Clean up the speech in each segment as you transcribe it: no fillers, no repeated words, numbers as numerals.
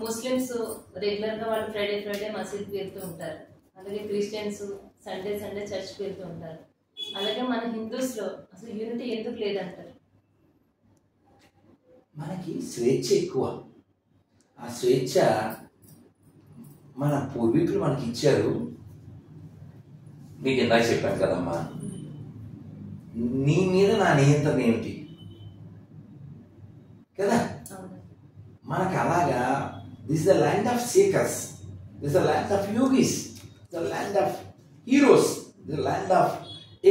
Muslims regular గా వాళ్ళు Friday Friday మసీద్కి వెళ్తూ ఉంటారు. అలాగే క్రిస్టియన్స్ సండే సండే చర్చ్కి వెళ్తూ ఉంటారు. అలాగే మన హిందూస్ లో అసలు యూనిటీ ఎందుకు లేదంటారు? మనకి స్వేచ్ఛ ఎక్కువ. ఆ స్వేచ్ఛ మన పూర్వీకులు మనకి ఇచ్చారు. మీకు ఇందాక చెప్పాను కదమ్మా, నీ మీద నా నియంత్రణ ఏమిటి కదా. మనకు అలాగా this the land of seekers, this the land of yogis, the land of heroes, the land of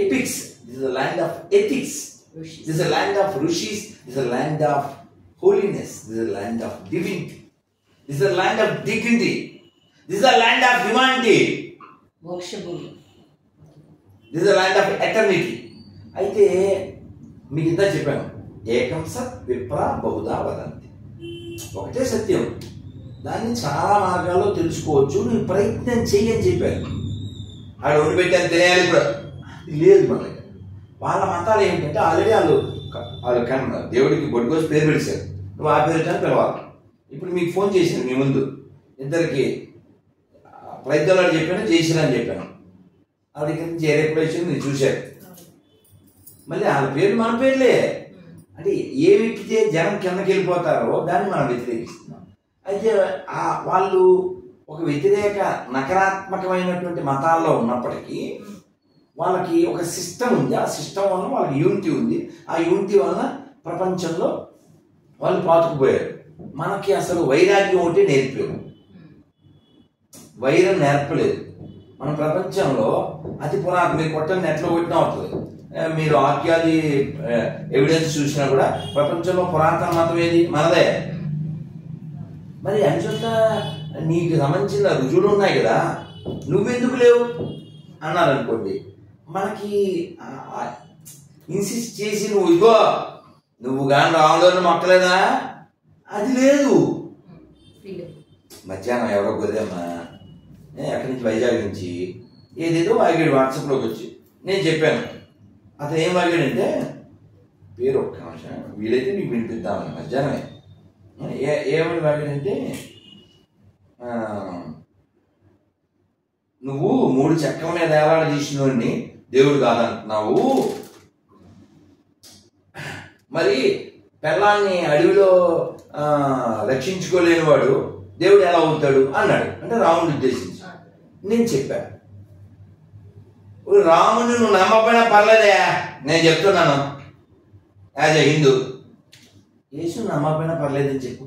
epics, this the land of ethics, this the land of rishis, this the land of holiness, this is the land of divinity, this is the land of dignity, this is the land of humanity, moksha bhumi, this is the land of eternity. అయితే మీకు ఇంత చెప్పాను, ఏకం సత్ విప్ర బహుదా వదంతి, ఒకటే సత్యం, దాన్ని చాలా మార్గాల్లో తెలుసుకోవచ్చు, నువ్వు ప్రయత్నం చెయ్యని చెప్పాను. ఆడ వండి పెట్టాను తినేయాలి ఇప్పుడు లేదు. మనకి వాళ్ళ మతాలు ఏంటంటే ఆల్రెడీ వాళ్ళు కన్నా దేవుడికి బొడ్డుకోసి పేరు పెడిచారు, నువ్వు ఆ పేరు కానీ పిలవాలి. ఇప్పుడు మీకు ఫోన్ చేశాను, మీ ముందు ఇద్దరికి ప్రయత్నాలు చెప్పాను, చేసిరని చెప్పాను. వాళ్ళ దగ్గర నుంచి ఏ రిప్లేషన్ మీరు చూశారు. మళ్ళీ వాళ్ళ పేర్లు మన పేర్లే. అంటే ఏ వ్యక్తితే జనం కిందకి వెళ్ళిపోతారో దాన్ని మనం వ్యతిరేకిస్తున్నాం. అయితే వాళ్ళు ఒక వ్యతిరేక నకారాత్మకమైనటువంటి మతాల్లో ఉన్నప్పటికీ వాళ్ళకి ఒక సిస్టమ్ ఉంది. ఆ సిస్టమ్ వల్ల వాళ్ళకి యూనిటీ ఉంది. ఆ యూనిటీ వలన ప్రపంచంలో వాళ్ళు పాతుకుపోయారు. మనకి అసలు వైరాగ్యం ఒకటి నేర్పారు, వైరం నేర్పలేదు. మన ప్రపంచంలో అతి పురాతన, మీరు కొట్టని నెట్లో కొట్టినా అవుతుంది, మీరు ఆర్కియాలజీ ఎవిడెన్స్ చూసినా కూడా ప్రపంచంలో పురాతన మతం ఏది మనదే. మరి అంచేత నీకు సంబంధించిన రుజువులు ఉన్నాయి కదా, నువ్వెందుకు లేవు అన్నారనుకోండి, మనకి ఇన్సిస్ట్ చేసి నువ్వు ఇగో నువ్వు కానీ రాములోని మొక్కలేదా అది లేదు. మధ్యాహ్నం ఎవరో కుదిరమ్మా ఎక్కడి నుంచి వైజాగ్ నుంచి ఏదేదో వాగాడు వాట్సాప్లోకి వచ్చి, నేను చెప్పాను. అతను ఏం వాగాడంటే, పేరు ఒక్క నిమిషం వీలైతే మీకు వినిపిద్దామని మధ్యాహ్నమే ఏమని వాగాడంటే, నువ్వు 3 చెక్కల మీద ఏలాడ తీసినోడిని దేవుడు కాదంటున్నావు, మరి పెళ్ళాన్ని అడవిలో రక్షించుకోలేని వాడు దేవుడు ఎలా అవుతాడు అన్నాడు. అంటే రాముడిని ఉద్దేశించి నేను చెప్పాను, రాముడిని నువ్వు నమ్మకపోయినా పర్లేదే, నేను చెప్తున్నాను యాజ్ ఎ హిందూ, యేసు నమ్మకపోయినా పర్లేదని చెప్పు,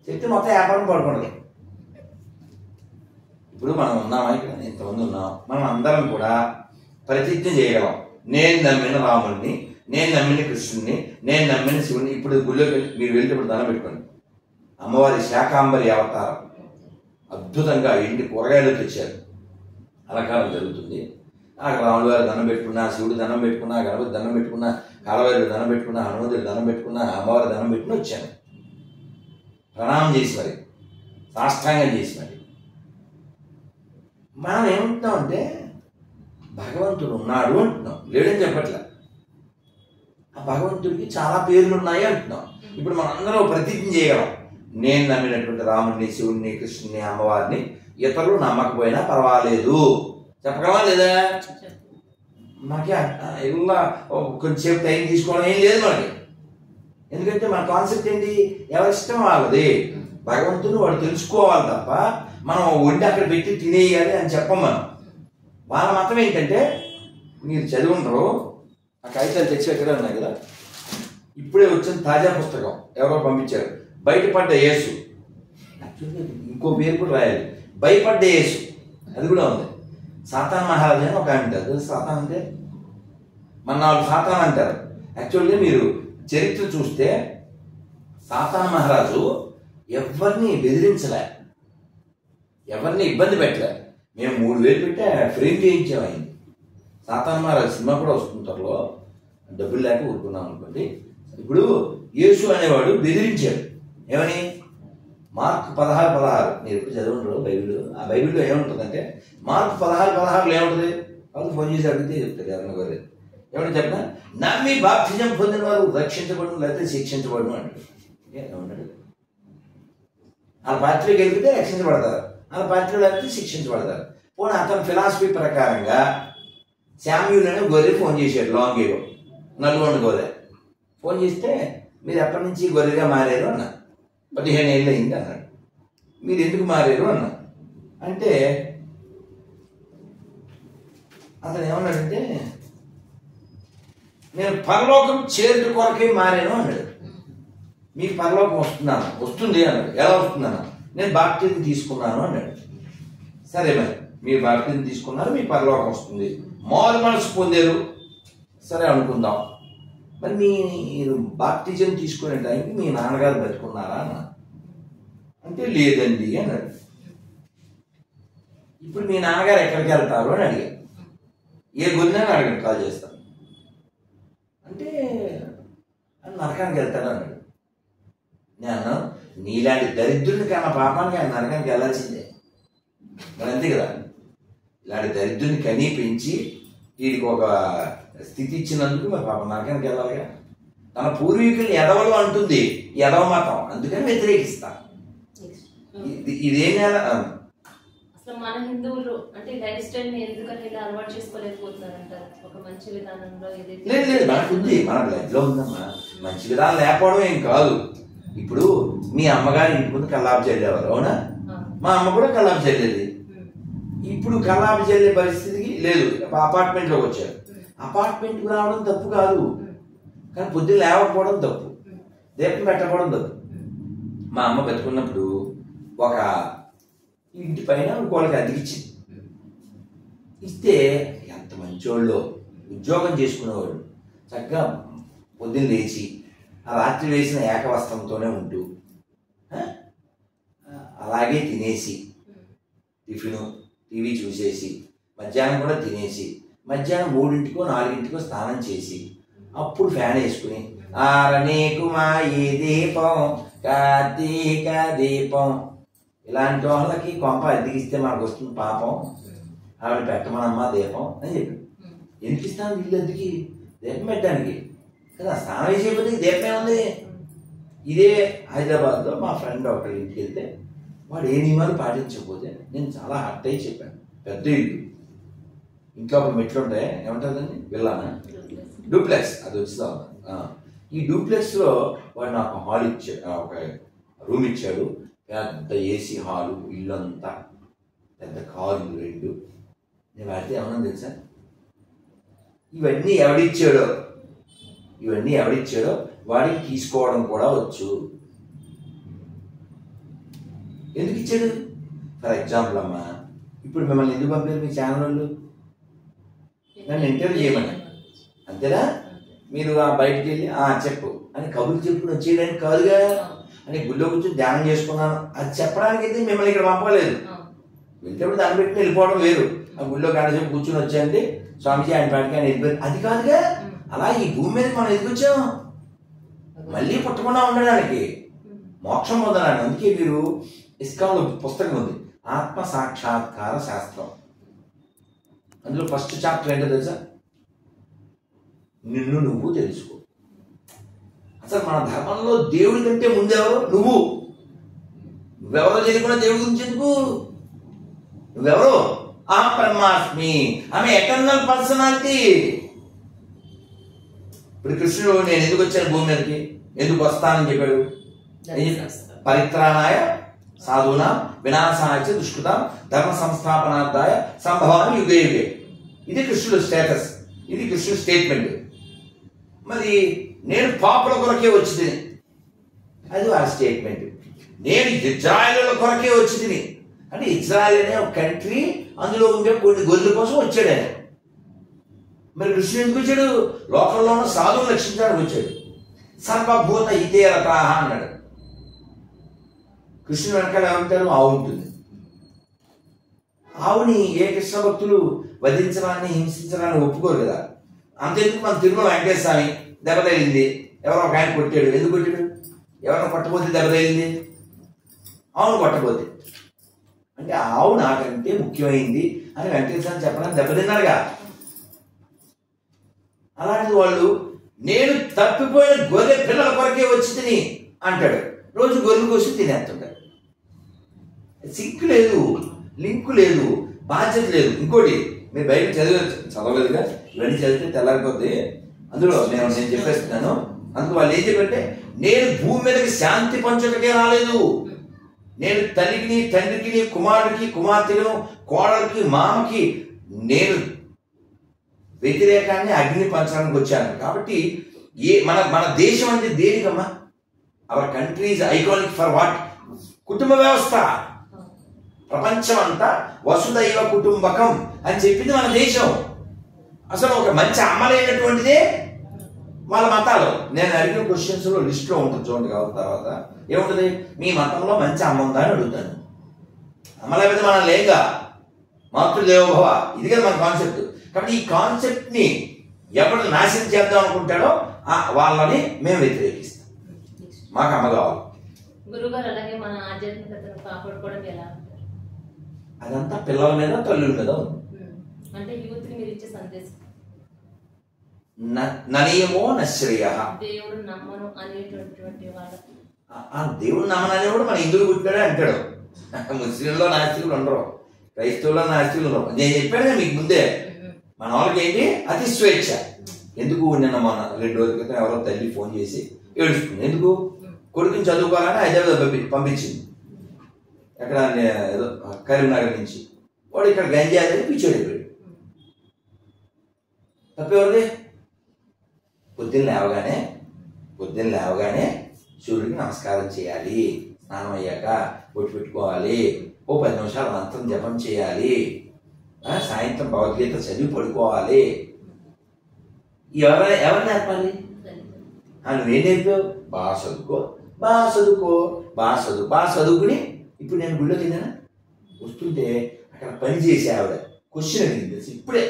చెప్తే మొత్తం వ్యాపారం పడుకోండి. ఇప్పుడు మనం ఉన్నామా, ఇక్కడ ఇంతమంది ఉన్నాం, మనం అందరం కూడా ప్రతిజ్ఞ చేయగలం, నేను నమ్మిన రాముడిని, నేను నమ్మిన కృష్ణుడిని, నేను నమ్మిన శివుని. ఇప్పుడు గుళ్ళోకి మీరు వెళ్ళేటప్పుడు దండం పెట్టుకోండి, అమ్మవారి శాకాంబరి అవతారం అద్భుతంగా ఎండి కూరగాయలు తెచ్చారు, అలంకారం జరుగుతుంది. అక్కడ రాముడు గారు దండం పెట్టుకున్నా, శివుడు దండం పెట్టుకున్నా, గణపతి దండం పెట్టుకున్నా, కాలవారి దండం పెట్టుకున్నా, హనుమంతుడి దండం పెట్టుకున్నా, అమ్మవారి దండం పెట్టుకుని వచ్చాను. ప్రణామం చేసి మరి సాష్టాంగం చేసి మరి మనం ఏమంటున్నామంటే భగవంతుడు ఉన్నాడు అంటున్నాం, లేడని చెప్పట్లే. ఆ భగవంతుడికి చాలా పేర్లు ఉన్నాయి అంటున్నాం. ఇప్పుడు మనం అందరం ప్రతిజ్ఞ చేయగలం, నేను నమ్మినటువంటి రాముడిని, శివుడిని, కృష్ణుని, అమ్మవారిని ఇతరులు నమ్మకపోయినా పర్వాలేదు చెప్పగలమా లేదా? మనకి ఇలా కొంచెంసేపు టైం తీసుకోవడం ఏం లేదు మనకి. ఎందుకంటే మన కాన్సెప్ట్ ఏంటి, ఎవరిష్టం వాళ్ళది. భగవంతుని వాడు తెలుసుకోవాలి తప్ప మనం వండి అక్కడ పెట్టి తినేయాలి అని చెప్పం మనం. వాళ్ళ మతం ఏంటంటే, మీరు చదివి ఉండరు, ఆ కాగితాలు తెచ్చి ఎక్కడ ఉన్నాయి కదా, ఇప్పుడే వచ్చిన తాజా పుస్తకం ఎవరో పంపించారు, బయటపడ్డ యేసు. యాక్చువల్గా ఇంకో పేరు కూడా రాయాలి, భయపడ్డ యేసు, అది కూడా ఉంది. సాతాన్ మహారాజు అని ఒక అంటారు, సాతాన్ అంటే మన వాళ్ళు సాతాన్ అంటారు. యాక్చువల్గా మీరు చరిత్ర చూస్తే సాతాన్ మహారాజు ఎవరిని బెదిరించలే, ఎవరిని ఇబ్బంది పెట్టలే. మేము 3000 పెట్టే ఫ్రేమ్ చేయించాం అయింది. సాతాన్ మహారాజు సినిమా కూడా వస్తుంది త్వరలో, డబ్బులు లేక ఊరుకున్నాం అనుకోండి. ఇప్పుడు యేసు అనేవాడు బెదిరించాడు, ఏమని? మార్క్ 16:16 మీరు ఎప్పుడు చదవండి బైబిల్. ఆ బైబిల్లో ఏముంటుందంటే మార్క్ 16:16 ఏముంటుంది? వాళ్ళు ఫోన్ చేసి అడిగితే చెప్తారు ఎవరిని కోరేది. ఏమని చెప్పినా, నమ్మి బాప్తిజం పొందిన వారు రక్షించబడును లేకపోతే శిక్షించబడును అంటారు. ఉన్నాడు. వాళ్ళ పార్టీలోకి వెళ్తే రక్షించబడతారు, వాళ్ళ పార్టీలో వెళ్తే శిక్షించబడతారు. పోనీ అతని ఫిలాసఫీ ప్రకారంగా శామ్యూల్ అనే గొర్రె ఫోన్ చేశాడు, లాంగ్ ఏవో నల్గొండ గొర్రె ఫోన్ చేస్తే మీరు ఎప్పటి నుంచి గొర్రెగా మారారు అన్న. 15 ఏళ్ళు అయింది అన్నాడు. మీరు ఎందుకు మారారు అన్న అంటే అతను ఏమన్నాడంటే నేను పరలోకం చేరుట కొరకే మారాను అన్నాడు. మీకు పరలోకం వస్తుంది అన్నాడు. ఎలా వస్తుందన్నా? నేను బాప్టిజం తీసుకున్నాను అన్నాడు. సరే మరి మీరు బాప్టిజం తీసుకున్నారు, మీ పరలోకం వస్తుంది, మారు మనసు పొందారు, సరే అనుకుందాం. మరి మీరు బాప్టిజం తీసుకునే టైంకి మీ నాన్నగారు బతుకున్నారా అన్న అంటే లేదండి అన్నాడు. ఇప్పుడు మీ నాన్నగారు ఎక్కడికి వెళ్తారు అని అడిగాడు. ఏ గురిని అడిగాడు, కాల్ చేస్తాను అంటే నరకానికి వెళ్తాడు అన్నాడు. నేను నీలాంటి దరిద్రుని కన్నా పాపానికి ఆయన నరకానికి వెళ్ళాల్సిందే మరి, అంతే కదా. ఇలాంటి దరిద్రుని కనీ పెంచి వీడికి ఒక స్థితి ఇచ్చినందుకు మరి పాపం నరకానికి వెళ్ళాలిగా. తన పూర్వీకులు ఎదవలు అంటుంది ఎదవ మతం, అందుకని వ్యతిరేకిస్తా. ఇదేం అసలు మన హిందువులు అంటే లైఫ్ స్టైల్ ని ఎందుకని ఇలా అలవాటు చేసుకోలేకపోతున్నారంటారు? ఒక మంచి విధానంలో లేదు మనకుంది, మన బ్లడ్ లో ఉందమ్మా. మంచి విధానం లేకపోవడం ఏం కాదు. ఇప్పుడు మీ అమ్మగారి ఇంటి ముందు కల్లాపు చల్లేవారు, అవునా? మా అమ్మ కూడా కల్లాపు చల్లేది. ఇప్పుడు కల్లాపు చల్లే పరిస్థితికి లేదు, అపార్ట్మెంట్ లోకి వచ్చారు. అపార్ట్మెంట్కి రావడం తప్పు కాదు, కానీ పొద్దున్న లేవకపోవడం తప్పు, దీపం పెట్టకపోవడం తప్పు. మా అమ్మ బతుకున్నప్పుడు ఒక ఇంటి పైన ఇంకోళ్ళకి అతికిచ్చింది. ఇస్తే ఎంత మంచోళ్ళు, ఉద్యోగం చేసుకునేవాడు, చక్కగా పొద్దున్న లేచి ఆ రాత్రి వేసిన ఏకవస్త్రంతోనే ఉంటూ అలాగే తినేసి టిఫిను టీవీ చూసేసి మధ్యాహ్నం కూడా తినేసి మధ్యాహ్నం 3ంటికో 4ంటికో స్నానం చేసి అప్పుడు ఫ్యాన్ వేసుకుని ఆరనీకు మా ఈ దీపం కార్తీక దీపం, ఇలాంటి వాళ్ళకి కొంప అద్దెకిస్తే మనకు వస్తుంది పాపం, ఆవిడ పెట్టమనమ్మా దీపం అని చెప్పి. ఎందుకు ఇస్తాను ఇల్లు అద్దెకి? దీపం పెట్టడానికి కదా. స్నానం వేసేపోతే దీపం ఏముంది? ఇదే హైదరాబాద్లో మా ఫ్రెండ్ ఒకరి ఇంటికి వెళ్తే వాడు ఏ నియమాలు పాటించకపోతే నేను చాలా హర్ట్ అయ్యి చెప్పాను. పెద్ద ఇల్లు, ఇంట్లో ఒక మెట్లు ఉంటాయి, ఏమంటుందండి విల్లానా, డూప్లెక్స్, అది వచ్చిందా. ఈ డూప్లెక్స్లో వాడు నాకు హాల్ ఇచ్చాడు, ఒక రూమ్ ఇచ్చాడు, పెద్ద ఏసీ హాలు, ఇల్లు అంతా పెద్ద కారు 2. నేను వాడితే ఏమన్నా తెలుసా, ఇవన్నీ ఎవడిచ్చాడో వాడికి తీసుకోవడం కూడా వచ్చు. ఎందుకు ఇచ్చాడు? ఫర్ ఎగ్జాంపుల్ అమ్మా, ఇప్పుడు మిమ్మల్ని ఎందుకు పంపారు మీ ఛానల్ వాళ్ళు? నన్ను ఇంటర్వ్యూ చేయమని, అంతేనా? మీరు బయటికి వెళ్ళి చెప్పు అని కబుర్లు చెప్పుకుని వచ్చేయడానికి కాదుగా, అని గుళ్ళో కూర్చొని ధ్యానం చేసుకున్నాను అది చెప్పడానికి అయితే మిమ్మల్ని ఇక్కడ పంపలేదు. వెళ్తేప్పుడు దాన్ని పెట్టి వెళ్ళిపోవడం వేరు. ఆ గుళ్ళో గంట సేపు కూర్చొని వచ్చాయండి స్వామిజీ ఆయన పాటికి ఆయన వెళ్ళిపోయారు, అది కాదుగా. అలా ఈ భూమి మీద మనం ఎందుకు వచ్చాం? మళ్ళీ పుట్టకుండా ఉండడానికి, మోక్షం పొందడానికి. అందుకే మీరు ఇస్కాన్లో పుస్తకం ఉంది, ఆత్మ సాక్షాత్కార శాస్త్రం. అందులో ఫస్ట్ చాప్టర్ ఏంటో తెలుసా? నిన్ను నువ్వు తెలుసుకో. అసలు మన ధర్మంలో దేవుడి కంటే ముందెవరు? నువ్వెవరో తెలియకుండా దేవుడి గురించి ఎందుకు? నువ్వెవరు? ఆ బ్రహ్మాస్మి, ఆమె ఎటర్నల్ పర్సనాలిటీ. ఇప్పుడు కృష్ణుడు నేను ఎందుకు వచ్చాను భూమి మీదకి, ఎందుకు వస్తానని చెప్పాడు? పరిత్రాణాయ సాధూనాం వినాశాయ చ దుష్కృతాం ధర్మ సంస్థాపనార్థాయ సంభవామి యుగే యుగే. ఇది కృష్ణుడు స్టేటస్, ఇది కృష్ణుడు స్టేట్మెంట్. మరి నేను పాపుల కొరకే వచ్చింది, అది వారి స్టేట్మెంట్. నేను ఇజ్రాయేల్ కొరకే వచ్చింది అంటే ఇజ్రాయేల్ అనే ఒక కంట్రీ, అందులో ఉండే కొన్ని గొర్రెల కోసం వచ్చాడు ఆయన. మరి కృష్ణుడు ఎందుకు వచ్చాడు? లోకంలో ఉన్న సాధువులు రక్షించడానికి వచ్చాడు. సర్వభూత హితే రతాహ అన్నాడు. కృష్ణుడు వెనకాల ఏమంటారు? ఆవు ఉంటుంది. ఆవుని ఏ కృష్ణ భక్తులు వధించడాన్ని హింసించడాన్ని ఒప్పుకోరు కదా. అంతెందుకు మన తిరుమల వెంకటేశ్వర స్వామి దెబ్బ తగిలింది, ఎవరో ఒక ఆయన కొట్టాడు. ఎందుకు కొట్టాడు? ఎవరిని కొట్టబోతే దెబ్బ తగిలింది? ఆవును కొట్టబోతే. అంటే ఆవు నాకంటే ముఖ్యమైంది అని వెంకటేశ్వర చెప్పడానికి దెబ్బతిన్నారుగా. అలాంటి వాళ్ళు నేను తప్పిపోయిన గొర్రె పిల్లల కొరకే వచ్చి అంటాడు, రోజు గొర్రెలు కోసి తినేస్తుంటాడు. సింక్ లేదు, లింక్ లేదు, బాధ్యత లేదు. ఇంకోటి, మీరు బయట చదవలేదుగా, ఇవన్నీ చదివితే తెల్లారిపోద్ది. అందులో నేను చెప్పేస్తున్నాను. అందుకు వాళ్ళు ఏం చెప్పంటే, నేను భూమి మీదకి శాంతి పంచుటకే రాలేదు, నేను తల్లికి తండ్రికి కుమారుడికి కుమార్తెను కోడలికి మామకి నేను వ్యతిరేకాన్ని అగ్ని పంచడానికి వచ్చాను. కాబట్టి మన దేశం అంటే దేనికమ్మా? Our country is iconic for what? కుటుంబ వ్యవస్థ. ప్రపంచం అంతా వసుదైవ కుటుంబకం అని చెప్పింది మన దేశం. అసలు ఒక మంచి అమలైనటువంటిదే వాళ్ళ మతాలు. నేను అడిగిన క్వశ్చన్స్లో లిస్ట్లో ఉంటుంది చూడండి. కావాలి తర్వాత ఏముంటుంది? మీ మతంలో మంచి అమ్మ ఉందా అని అడుగుతాను. అమ్మలేకపోతే మనం లేగా మాతృదేవోభవ, ఇది కదా మన కాన్సెప్ట్. కాబట్టి ఈ కాన్సెప్ట్ని ఎవరు నాశనం చేద్దాం అనుకుంటాడో వాళ్ళని మేము వ్యతిరేకిస్తాం. మాకు అమ్మ కావాలి. గురుగారు, అలాగే మన ఆధ్యాత్మికతను కాపాడుకోవడం ఎలా? అదంతా పిల్లల మీద తల్లుల మీద ఉంది. అంటే యూత్ కి మీరు ఇచ్చే సందేశం ననియమో నశ్రేయ. దేవుడు నమ్మను అనేటువంటి వాళ్ళకి, ఆ దేవుడు నమ్మననేవాడు మన హిందువులు పుట్టాడే అంటాడు. ముస్లింలో నాస్తికులు ఉండరు, క్రైస్తవుల్లో నాస్తికులు ఉండరు. నేను చెప్పాను మీకు ముందే, మన వాళ్ళకి ఏంటి అతి స్వేచ్ఛ. ఎందుకు? నిన్న మన 2 రోజుల క్రితం ఎవరో తల్లి ఫోన్ చేసి ఏడుస్తుంది. ఎందుకు? కొడుకుని చదువుకోవాలని హైదరాబాద్ పంపించింది. ఎక్కడ ఏదో కరీంనగర్ నుంచి. వాడు ఇక్కడ గంజాయి పిచ్చోడిపోయాడు. తప్పేవాడిది? పొద్దున్న లేవగానే సూర్యుడికి నమస్కారం చేయాలి, స్నానం అయ్యాక బొట్టు పెట్టుకోవాలి, ఓ 10 నిమిషాలు మంత్రం జపం చేయాలి, సాయంత్రం భగవద్గీత చదివి పడుకోవాలి. ఎవరు నేర్పాలి? నువ్వేం నేర్పావు? బాగా చదువుకుని ఇప్పుడు నేను గుళ్ళో తిన్నానా వస్తుంటే అక్కడ పని చేసే ఆవిడ క్వశ్చన్ అడిగింది. ఇప్పుడే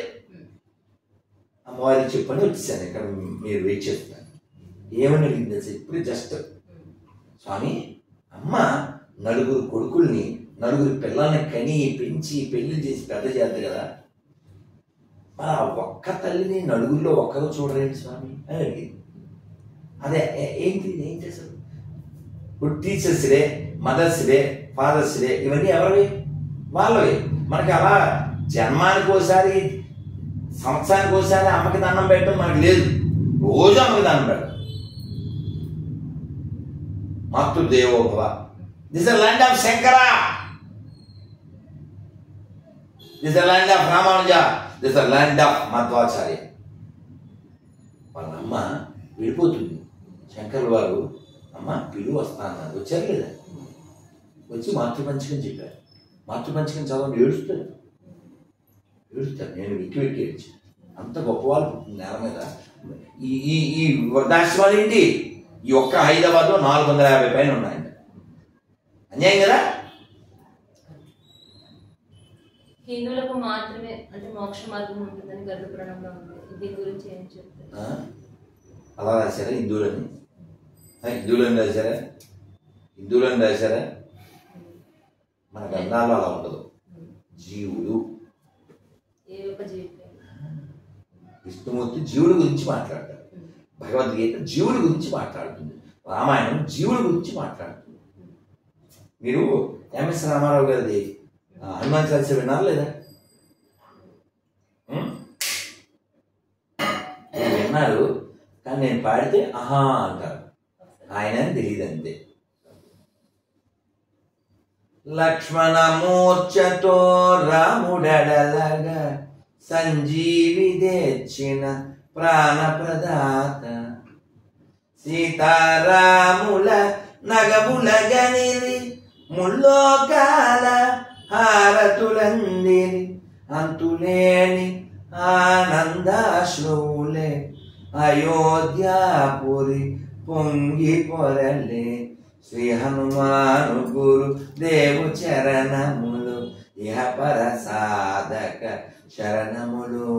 అమ్మవారికి చెప్పని వచ్చేసాను, ఇక్కడ మీరు వెయిట్ చేస్తున్నాను. ఏమని అడిగింది? ఇప్పుడే జస్ట్, స్వామి అమ్మ 9 కొడుకుల్ని 9 పిల్లల్ని కని పెంచి పెళ్లి చేసి పెద్ద చేద్దాం కదా, మరి ఆ ఒక్క తల్లిని 9లో ఒక్కరో చూడరేంటి స్వామి అని అడిగింది. అదే ఏంటి ఏం చేశారు? ఇప్పుడు teachers day, mothers day, fathers day ఇవన్నీ ఎవరివి? వాళ్ళవి. మనకి అలా జన్మానికి ఒకసారి, సంవత్సరానికి ఒకసారి అమ్మకి దండం పెట్టడం మనకి లేదు. రోజు అమ్మకి దండం పెట్టడం. Matrudevobhava. This is the land of Shankara, this is the land of Ramanuja, this is the land of Madhvacharya. వాళ్ళ అమ్మ వెళ్ళిపోతుంది. శంకర్ల వారు అమ్మ పిలువ వస్తా అన్నారు. వచ్చారు లేదా? వచ్చి మాతృపంచకం చెప్పారు. మాతృపంచకం చదవని ఏడుస్తారు. నేను వెక్కి ఏడ్చి. అంత గొప్పవాళ్ళు పుట్టింది నేల మీద. ఈ వృద్ధాశ్రమాలు ఏంటి? ఈ ఒక్క హైదరాబాద్లో 450 పైన ఉన్నాయంట. అన్యాయం కదా? హిందువులకు మాత్రమే అంటే మోక్ష మార్గం ఉంటుందని గరుడ పురాణంలో ఉంది. దీని గురించి ఏం చెప్తారు? అలా రాశారా? హిందువులని రాశారా? మన గ్రంథాల్లో అలా ఉండదు. జీవుడు, విష్ణుమూర్తి జీవుడి గురించి మాట్లాడతారు. భగవద్గీత జీవుడి గురించి మాట్లాడుతుంది. రామాయణం జీవుడి గురించి మాట్లాడుతుంది. మీరు ఎంఎస్ రామారావు గారిది హనుమాన్ చాలీసా విన్నారు లేదా? విన్నారు, కానీ నేను పాడితే ఆహా అంటారు. ఆయన తెలియదు అంతే. లక్ష్మణమూర్ఛతో రాముడడలగా సంజీవి తెచ్చిన ప్రాణప్రదాత, సీతారాముల నగముల గనిరి ముల్లోకాల హారతులందిరి, అంతులేని ఆనందాశ్రువులే అయోధ్యాపురి పొంగి పొరలే. శ్రీ హనుమాను గురు దేవు చరణములు, ఇహపర సాధక శరణములు.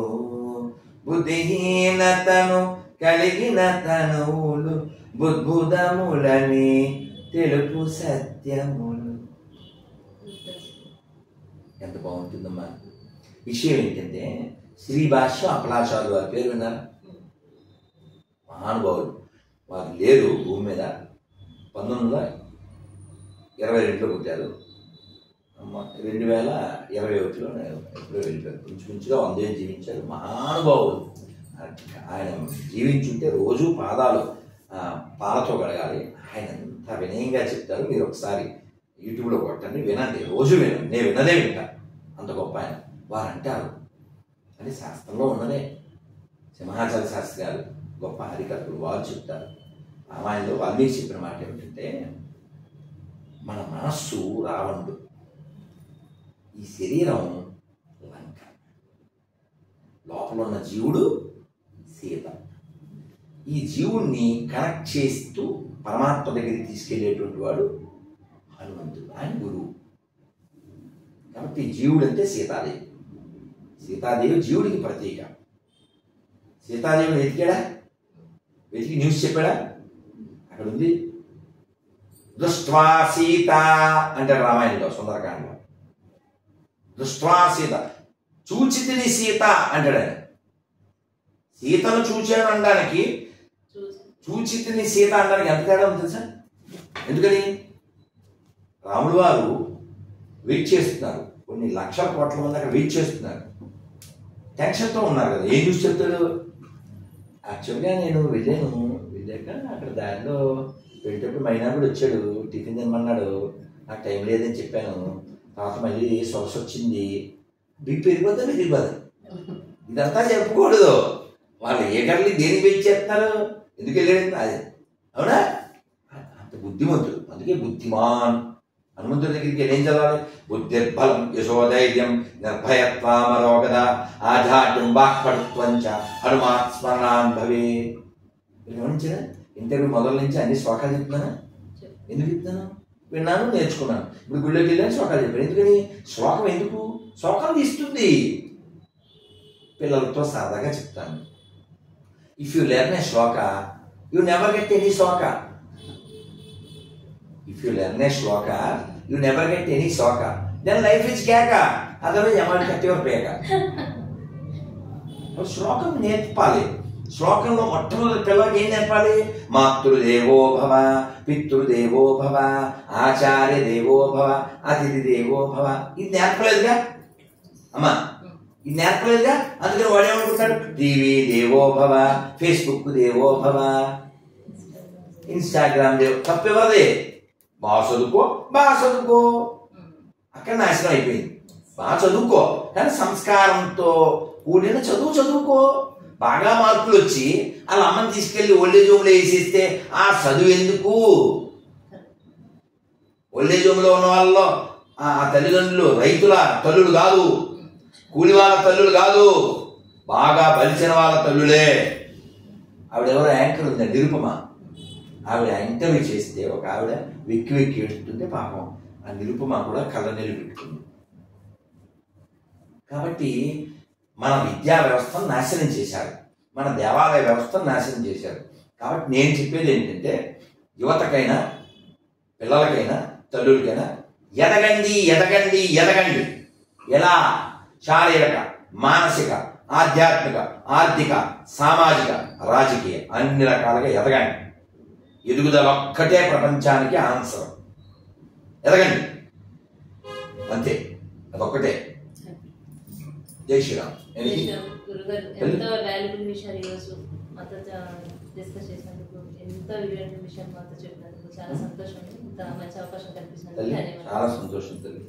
బుద్ధిహీనతను కలిగిన తనువులు, బుద్భుదములని తెలుపు సత్యములు. ఎంత బాగుంటుందమ్మా. విషయం ఏంటంటే, శ్రీ భాష్యం అప్పలాచార్యులు వారి పేరు విన్నారా? మహానుభావులు. వారు లేరు భూమి మీద. 1922లో పుట్టారు. 2021లో ఎప్పుడో వెళ్ళిపోయారు. కొంచెం 100 ఏళ్ళు జీవించారు. మహానుభావుడు. ఆయన జీవించుంటే రోజు పాదాలు పాలతో కడగాలి. ఆయన ఎంత వినయంగా చెప్తారు. మీరు ఒకసారి యూట్యూబ్లో కొట్టండి, వినండి, రోజు వినండి. నేను విన్నదే వింటా. అంత గొప్ప ఆయన. వారు అంటారు, అంటే శాస్త్రంలో ఉన్నదే. సింహాచల శాస్త్రి గారు గొప్ప హరికథలు వారు చెప్తారు. రామాయణంలో వాల్మీకి చెప్పిన మాట ఏమిటంటే, మన మనస్సు రావణుడు, ఈ శరీరం లంక, లోపల ఉన్న జీవుడు సీత. ఈ జీవుణ్ణి కనెక్ట్ చేస్తూ పరమాత్మ దగ్గరికి తీసుకెళ్లేటువంటి వాడు హనుమంతుడు, ఆయన గురువు. కాబట్టి జీవుడు అంటే సీతాదేవి. సీతాదేవి జీవుడికి ప్రతీక. సీతాదేవిని వెతికాడా? వెతికి న్యూస్ చెప్పాడా? అక్కడ ఉంది. దృష్ట్వా సీత అంటాడు రామాయణంలో, సుందరకాండలో. దృష్ట్వా సీత, చూచితిని సీత అంటాడు ఆయన. సీతను చూచాను అనడానికి, చూచితిని సీత అనడానికి ఎంత తేడా ఉంది తెలుసా? ఎందుకని? రాముడు వారు వెయిట్ చేస్తున్నారు. కొన్ని లక్షల కోట్ల మంది అక్కడ వెయిట్ చేస్తున్నారు. టెన్షన్తో ఉన్నారు కదా. ఏం చూసి చెప్తాడు? యాక్చువల్గా నేను వెళ్ళాక అక్కడ దారిలో వెళ్ళేటప్పుడు మైనా కూడా వచ్చాడు, టిఫిన్ తినమన్నాడు. నాకు టైం లేదని చెప్పాను. తర్వాత మళ్ళీ సొగసు వచ్చింది. బిగ్ పెరిగిపోతే పెరిగిపోదు. ఇదంతా చెప్పకూడదు. వాళ్ళు ఏ గర్లు దేనికి వెయిట్ చేస్తున్నారు? ఎందుకు వెళ్ళాడు? అది అవునా? అంత బుద్ధిమంతుడు. అందుకే బుద్ధిమాన్. హనుమంతుడి దగ్గరికి ఏం చదవాలి? బుద్ధిర్బలం యశోధైర్యం నిర్భయత్వామరోగద ఆధార్యం వాక్పటుత్వంచ హనుమాత్ స్మరణాన్ భవే. గమనించరా? ఇంటర్వ్యూ మొదల నుంచి అన్ని శ్లోకాలు చెప్తున్నానా? ఎందుకు చెప్తున్నాను? విన్నాను, నేర్చుకున్నాను. ఇప్పుడు గుళ్ళోకి వెళ్ళాను, శ్లోకాలు చెప్పాను. ఎందుకని? శ్లోకం ఎందుకు? శ్లోకం తీస్తుంది. పిల్లలతో సరదాగా చెప్తాను. If you learn A Shloka, you never get any Shloka. If you learn a shloka, you never get any shloka. Then life is keka. Otherwise, you might cut your peka. శ్లోకం నేర్పాలి. శ్లోకంలో మొట్టమొదటి పిల్లలకి ఏం నేర్పాలి? మాతృదేవో భవ, పితృదేవో భవ, ఆచార్య దేవో భవ, అతిథి దేవో భవ. ఇది నేర్పలేదుగా అమ్మా, ఇది నేర్పలేదుగా. అందుకని వాడు ఏమనుకుంటాడు? టీవీ దేవో భవ, ఫేస్బుక్ దేవో భవ, ఇన్స్టాగ్రామ్ దేవో. తప్పెవరదే? బాగా చదువుకో. అక్కడ నాశనం అయిపోయింది. బాగా చదువుకో, కానీ సంస్కారంతో కూడిన చదువుకో. బాగా మార్కులు వచ్చి వాళ్ళ అమ్మని తీసుకెళ్లి ఓల్డేజ్ హోమ్లో వేసేస్తే ఆ చదువు ఎందుకు? ఓల్డేజ్ హోమ్లో ఉన్న వాళ్ళలో ఆ తల్లిదండ్రులు రైతుల తల్లులు కాదు, కూలి వాళ్ళ తల్లులు కాదు, బాగా బలిసిన వాళ్ళ తల్లులే. ఆవిడెవరో యాంకర్ ఉంది, నిరుపమ. ఆవిడ ఇంటర్వ్యూ చేస్తే ఒక ఆవిడ వెక్కి ఏడుస్తుంటే పాపం ఆ నిరుపమ కూడా కళ్ళనీళ్ళు పెట్టుకుంది. కాబట్టి మన విద్యా వ్యవస్థను నాశనం చేశారు, మన దేవాలయ వ్యవస్థను నాశనం చేశారు. కాబట్టి నేను చెప్పేది ఏంటంటే, యువతకైనా పిల్లలకైనా తల్లులకైనా ఎదగండి. ఎలా? శారీరక, మానసిక, ఆధ్యాత్మిక, ఆర్థిక, సామాజిక, రాజకీయ అన్ని రకాలుగా ఎదగండి. ఎదుగుదల ఒక్కటే ప్రపంచానికి ఆన్సర్. ఎదగండి అంతే, అదొక్కటే. జై శ్రీరామ్. ఎంతో వాల్యుబుల్ విషయాలు ఈరోజు మాతో డిస్కస్ చేసినందుకు, ఎంతో విలువైన విషయాలు మాతో చెప్పినందుకు చాలా సంతోషం. ఇంత మంచి అవకాశం కల్పించినందుకు చాలా సంతోషం తల్లి.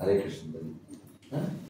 హరే కృష్ణ తల్లి.